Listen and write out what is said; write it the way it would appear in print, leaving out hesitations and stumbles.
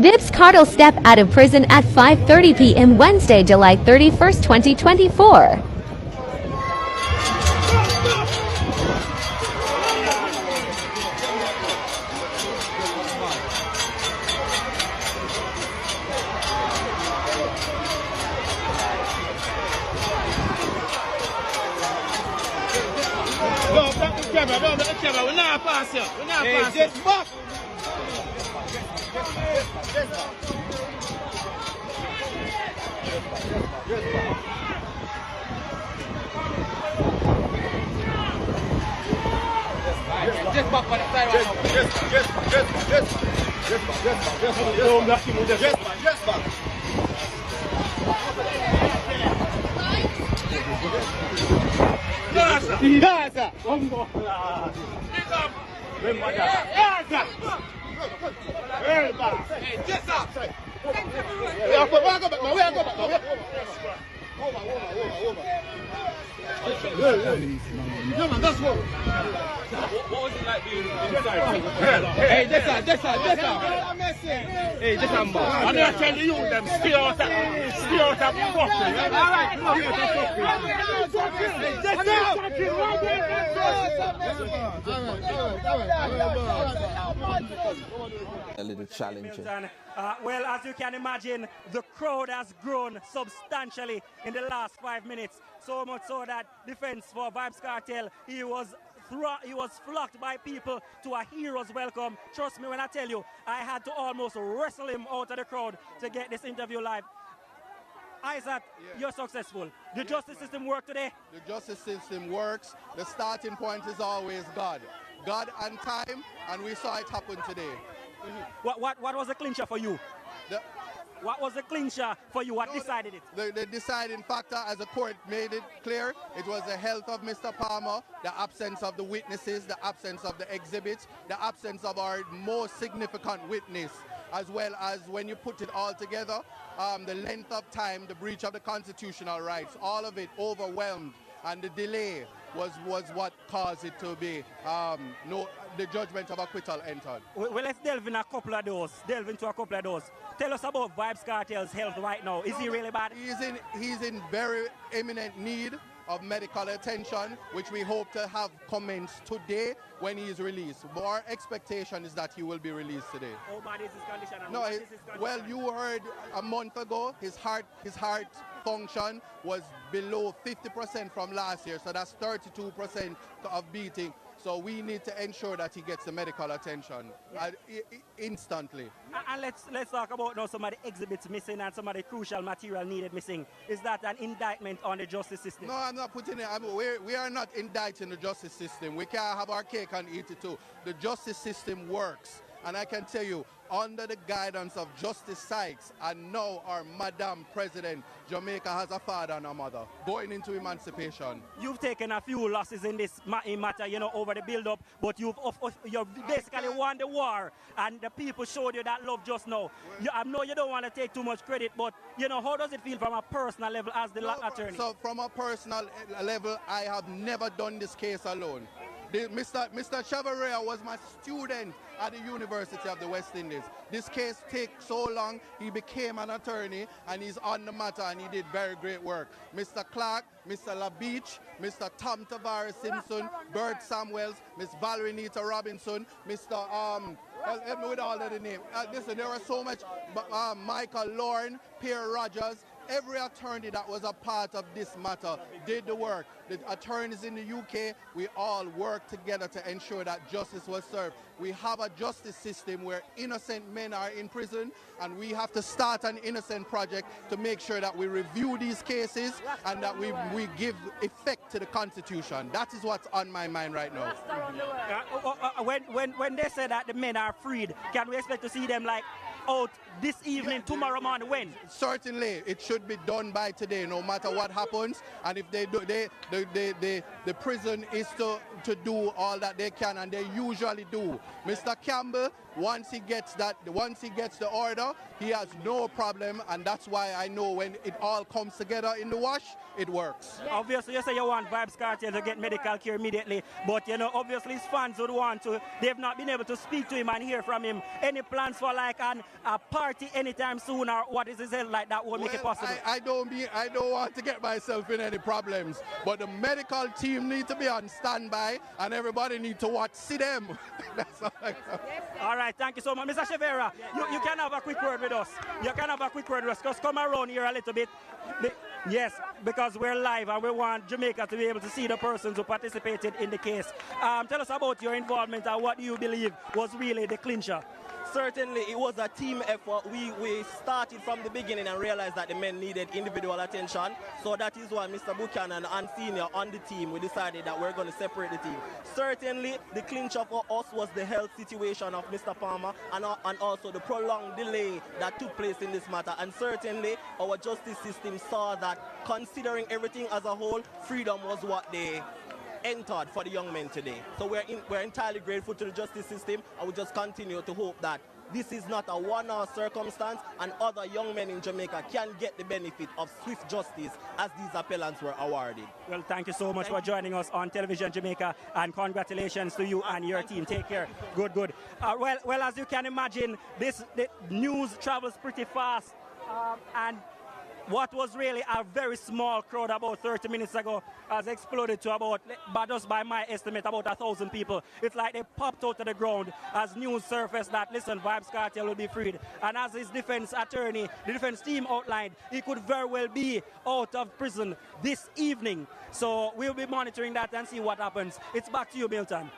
Vybz Kartel step out of prison at 5:30 p.m. Wednesday, July 31st, 2024. We're not passing. We're not passing. Just back. Just back on the side right now. Just back. Yes, one more. What was it like being inside? Hey, this Hey, this I'm going to tell you them steer out of fucking. All right, a little challenging. Well, as you can imagine, the crowd has grown substantially in the last 5 minutes. So much so that defense for Vybz Kartel, he was flocked by people to a hero's welcome. Trust me when I tell you, I had to almost wrestle him out of the crowd to get this interview live. Isaac, you're successful. The justice system work today? The justice system works. The starting point is always God. God and time, and we saw it happen today. What was the clincher for you? What was the clincher for you? What decided it? The deciding factor, as the court made it clear, it was the health of Mr. Palmer, the absence of the witnesses, the absence of the exhibits, the absence of our most significant witness, as well as when you put it all together, the length of time, the breach of the constitutional rights, all of it overwhelmed, and the delay was what caused it to be the judgment of acquittal entered. Well, let's delve into a couple of those. Tell us about Vybz Kartel's health right now. Is he really bad? He's in very imminent need of medical attention, which we hope to have commenced today when he is released. Our expectation is that he will be released today. How bad is his condition? Well, you heard a month ago his heart function was below 50% from last year, so that's 32% of beating. So we need to ensure that he gets the medical attention instantly. And let's talk about now some of the exhibits missing and some of the crucial material needed missing. Is that an indictment on the justice system? No, I'm not putting it. We are not indicting the justice system. We can't have our cake and eat it too. The justice system works. And I can tell you, under the guidance of Justice Sykes and now our Madam President, Jamaica has a father and a mother going into emancipation. You've taken a few losses in this matter, over the build-up, but you've basically won the war, and the people showed you that love just now. I know you don't want to take too much credit, but how does it feel from a personal level as the attorney? So from a personal level, I have never done this case alone. Mr. Chavaria was my student at the University of the West Indies. This case takes so long, he became an attorney and he's on the matter and he did very great work. Mr. Clark, Mr. LaBeach, Mr. Tom Tavares Simpson, Bert Samuels, Miss Valerie Nita Robinson, Mr. help me with all of the names. Listen, there were so much, Michael Lorne, Pierre Rogers. Every attorney that was a part of this matter did the work. The attorneys in the UK, we all worked together to ensure that justice was served. We have a justice system where innocent men are in prison, and we have to start an innocent project to make sure that we review these cases and that we give effect to the Constitution. That is what's on my mind right now. When they say that the men are freed, can we expect to see them out this evening, tomorrow morning? When? Certainly, it should be done by today, no matter what happens. And if they do, the prison is to do all that they can, and they usually do. Mr. Campbell, once he gets the order, he has no problem, and that's why I know when it all comes together in the wash, it works. Obviously, you say you want Vybz Kartel to get medical care immediately, but obviously his fans would want to. They've not been able to speak to him and hear from him. Any plans for an a party anytime soon, or what is it like that will make it possible? I don't want to get myself in any problems, but the medical team need to be on standby, and everybody need to see them. That's all I know. All right, thank you so much. Mr. Chevera, you can have a quick word with us. You can have a quick word with us, because come around here a little bit. Yes, because we're live and we want Jamaica to be able to see the persons who participated in the case. Tell us about your involvement and what you believe was really the clincher. Certainly, it was a team effort. We started from the beginning and realized that the men needed individual attention. So that is why Mr. Buchanan and Senior on the team, we decided that we're going to separate the team. Certainly, the clincher for us was the health situation of Mr. Palmer and also the prolonged delay that took place in this matter. And certainly, our justice system saw that, considering everything as a whole, freedom was what they entered for the young men today. So we're entirely grateful to the justice system, and we just continue to hope that this is not a one-off circumstance and other young men in Jamaica can get the benefit of swift justice as these appellants were awarded. Well, thank you so much for joining us on Television Jamaica, and congratulations to you and your team. Take care. Good. Well, as you can imagine, the news travels pretty fast, and what was really a very small crowd about 30 minutes ago has exploded to about, just by my estimate, about 1,000 people. It's like they popped out of the ground as news surfaced that, listen, Vybz Kartel will be freed. And as his defense attorney, the defense team outlined, he could very well be out of prison this evening. So we'll be monitoring that and see what happens. It's back to you, Milton.